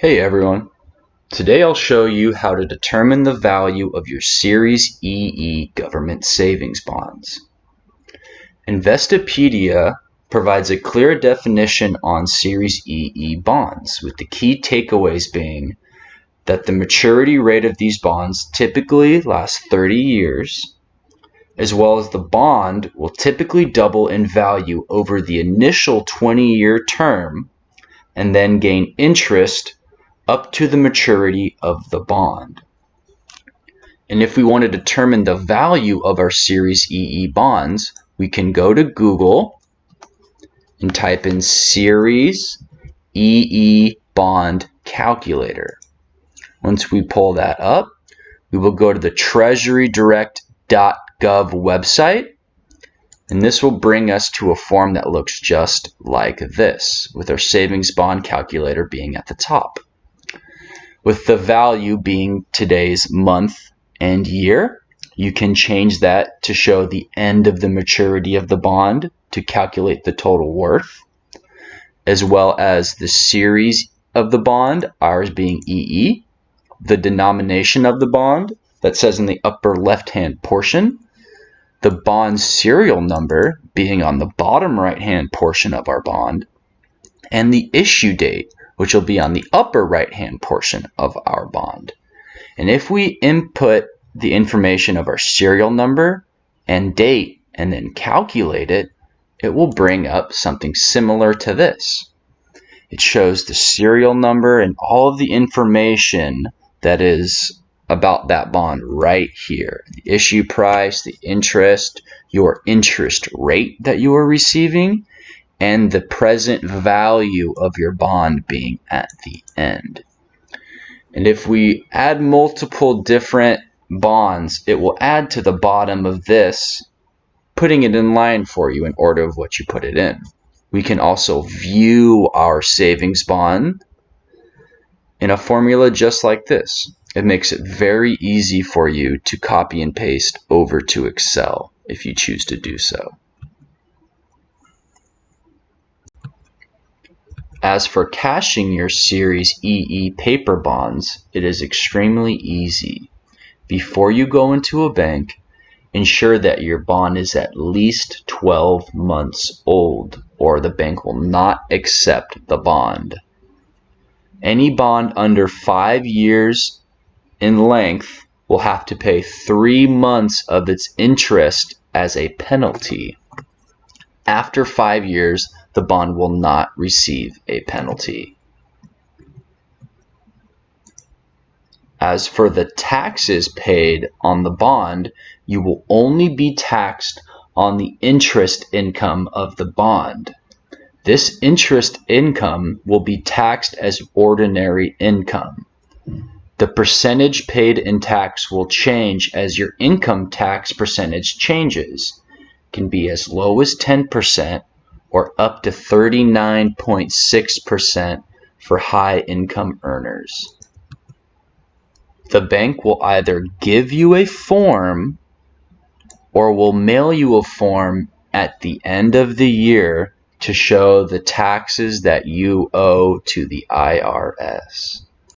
Hey everyone, today I'll show you how to determine the value of your Series EE government savings bonds. Investopedia provides a clear definition on Series EE bonds, with the key takeaways being that the maturity rate of these bonds typically lasts 30 years, as well as the bond will typically double in value over the initial 20-year term and then gain interest up to the maturity of the bond. And if we want to determine the value of our Series EE bonds, we can go to Google and type in Series EE bond calculator. Once we pull that up, we will go to the TreasuryDirect.gov website, and this will bring us to a form that looks just like this, with our savings bond calculator being at the top, with the value being today's month and year. You can change that to show the end of the maturity of the bond to calculate the total worth, as well as the series of the bond, ours being EE, the denomination of the bond that says in the upper left-hand portion, the bond serial number being on the bottom right-hand portion of our bond, and the issue date, which will be on the upper right-hand portion of our bond. And if we input the information of our serial number and date and then calculate it, it will bring up something similar to this. It shows the serial number and all of the information that is about that bond right here. The issue price, the interest, your interest rate that you are receiving, and the present value of your bond being at the end. And if we add multiple different bonds, it will add to the bottom of this, putting it in line for you in order of what you put it in. We can also view our savings bond in a formula just like this. It makes it very easy for you to copy and paste over to Excel if you choose to do so. As for cashing your Series EE paper bonds, it is extremely easy. Before you go into a bank, ensure that your bond is at least 12 months old, or the bank will not accept the bond. Any bond under 5 years in length will have to pay 3 months of its interest as a penalty. After 5 years, the bond will not receive a penalty. As for the taxes paid on the bond, you will only be taxed on the interest income of the bond. This interest income will be taxed as ordinary income. The percentage paid in tax will change as your income tax percentage changes. It can be as low as 10% or up to 39.6% for high income earners. The bank will either give you a form or will mail you a form at the end of the year to show the taxes that you owe to the IRS.